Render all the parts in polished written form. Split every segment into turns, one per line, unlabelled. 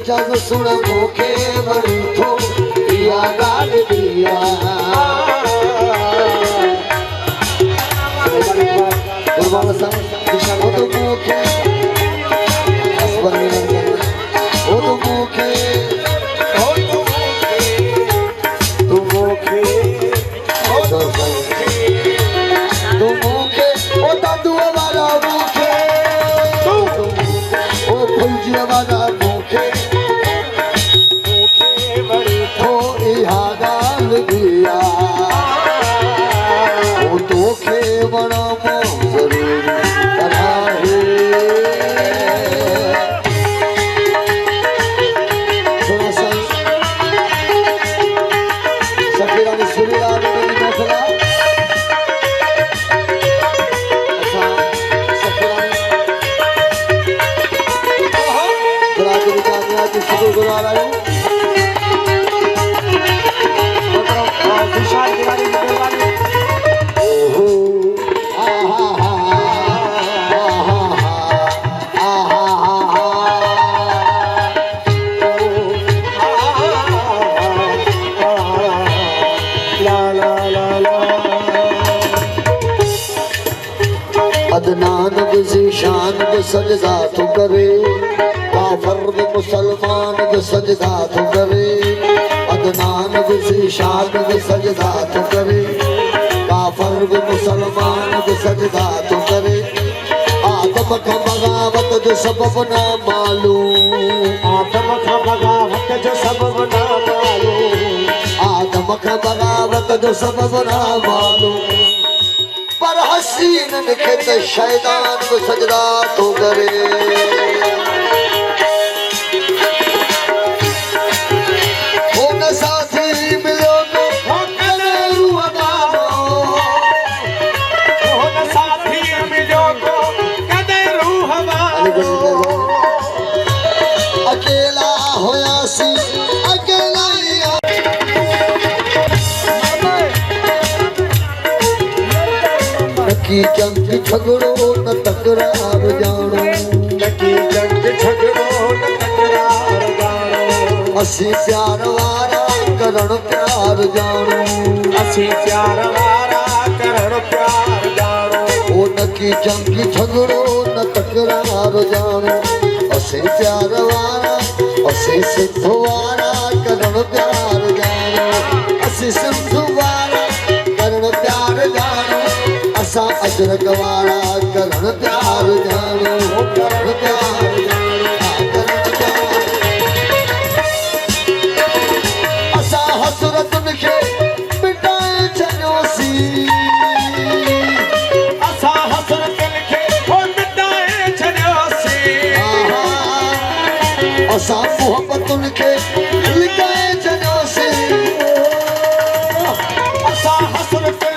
जग सुन मुखे बड़ी थो या गाल दिया गुरबान संग दिशा वो तो मुखे असबरी वो तो मुखे तू मुखे तू मुखे ओ दादू वाला मुखे ओ फुलजी वाला मुखे हो इहा गाल दिया ओ तोखे बड़ा अदनान शान सजदा तो करे काफर मुसलमान सजदा तो करे अदनान शान सजदा तो करे काफर मुसलमान सजदा तो करे आदम का बगावत जो सबब ना मालूम आदम का बगावत जो सबब ना मालूम आदम का बगावत जो सबब ना मालूम पर हसीन के तो शैतान को सजदा तो करे हो न साथी मिलो तो कने रूह गानो हो न साथी मिलो तो कने रूह गानो अकेला होया सी अकेला की जंग झगड़ो न तकरार जानो की जंग झगड़ो न तकरार जानो असी प्यार वारा करण प्यार जानो असी प्यार वारा करण प्यार जानो ओ न की जंग झगड़ो न तकरार जानो असी प्यार वारा असी सिद्ध वारा करण प्यार जानो असी सिद्ध वारा करण प्यार जानो असा अजरक वाला करण प्यार जानो करण प्यार जानो असा हसरत के मिटाए छनोसी असा हसरत के हो मिटाए छनोसी असा मोहब्बत के लिखाए छनोसी असा हसरत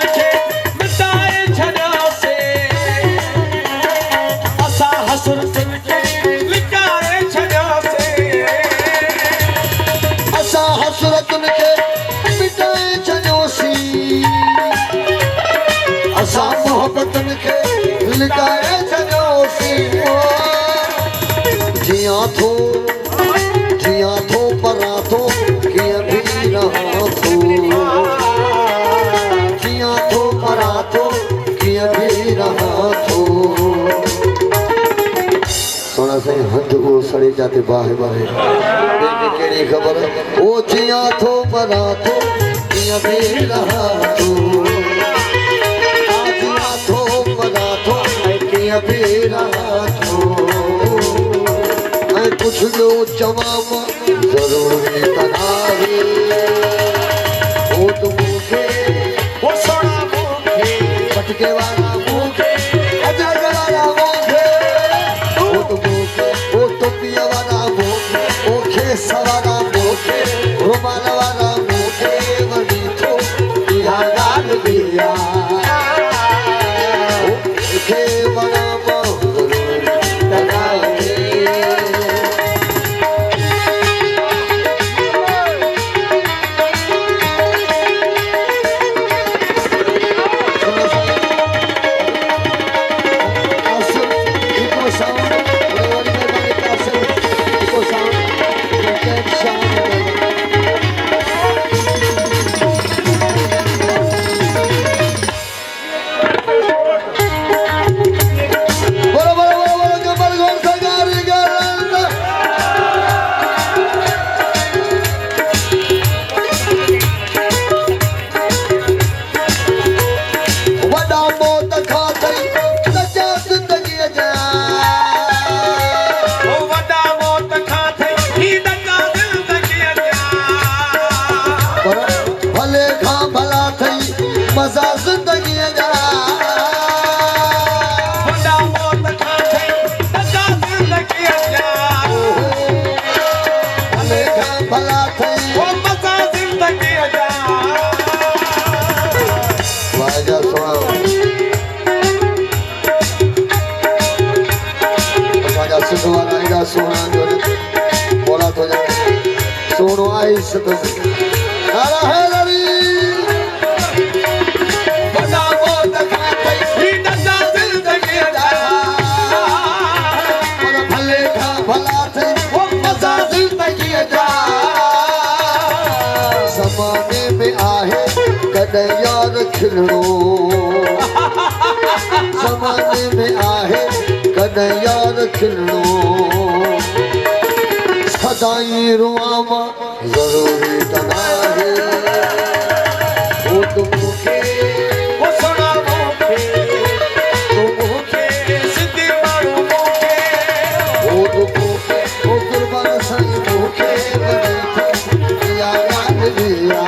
जिया थो परा थो किया भी रहा थो जिया थो परा थो किया भी रहा थो सोना से हद वो सड़े जाते बाहे बाहे केड़ी खबर ओ जिया थो परा थो किया भी रहा थो जिया थो परा थो किया भी रहा थो कुछ लो जवाब जरूरी तनावी वो तो मुखे वो सोना मुखे पटके वाला मुखे अजर वाला मुखे वो तो मुखे वो तो पिया वाला मुखे वो खेस वाला मुखे रुमाल वाला मुखे वही तो दिया गाल दिया मुखे वाला सतवारा एडा सोना जो बोला तो जाने सोनो आई सत नारा है लड़ी बना वो तका ही नजा दिल तके जा और भले का भला थे वो मजा दिल तके जा समाने में आहे कदे यार खिलड़ो समाने में आहे कदे यार खिलड़ो सदाई रुआवा जरूरी तना है वो तुमके वो सुना मुखे तुमके सिद्धि मारू मुखे वो तुमके वो कुर्बान साई मुखे बने या याद दिया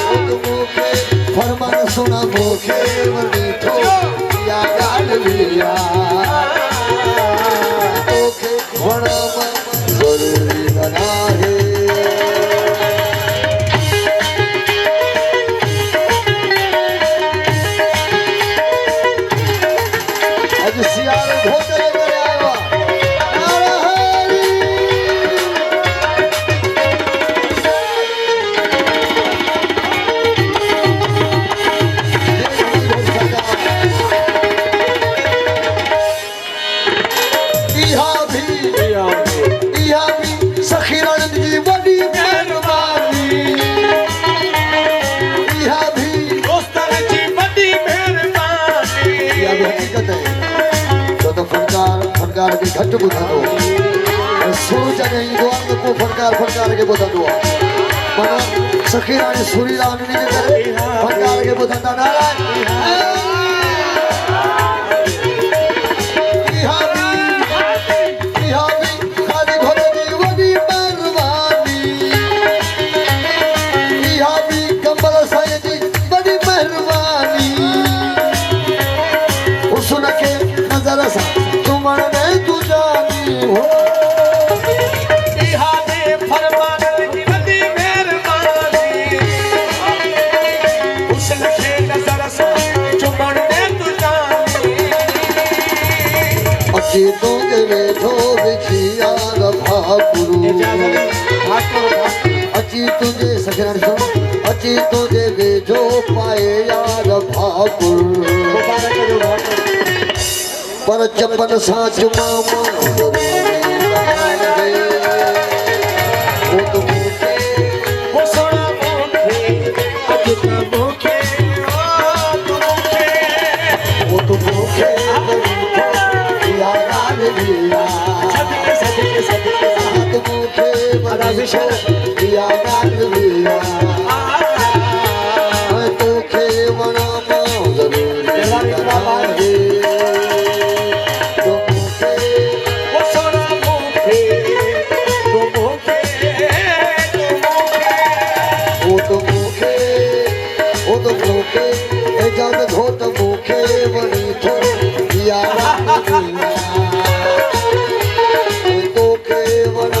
वो तुमके फरमान सुना मुखे बने या याद दिया ओके बड़ा जरूरी बना है आज सियार भोजन करे आवा नारा हरी इहा भी सखीरण जी वडी मेहरबानी इहा भी
दोस्तन जी वडी मेहरबानी
इहा भी हकीकत है तो फनकार के घट बुधंदो सूरज ने दुआर को फनकार के बुधंदो माना सखीरण सूरीरान ने करे फनकार के बुधंदा नारायण अचीतों के वेठो बिछिया भाकुरु अचीतों के सखिरण सुन अचीतों के वेठो पाए यार भाकुरु पर चपन साच मामा वो तो मुखे
वो सोना मुखे अजुता मुखे
वो तो मुखे यार दिया
सदके
हाथ मुखे बना यार दिया तो खे बना जरूरी
वो सोना मुखे तो मुखे
वो तो मुखे जब धोत मुखे बनी थो यार तो के बना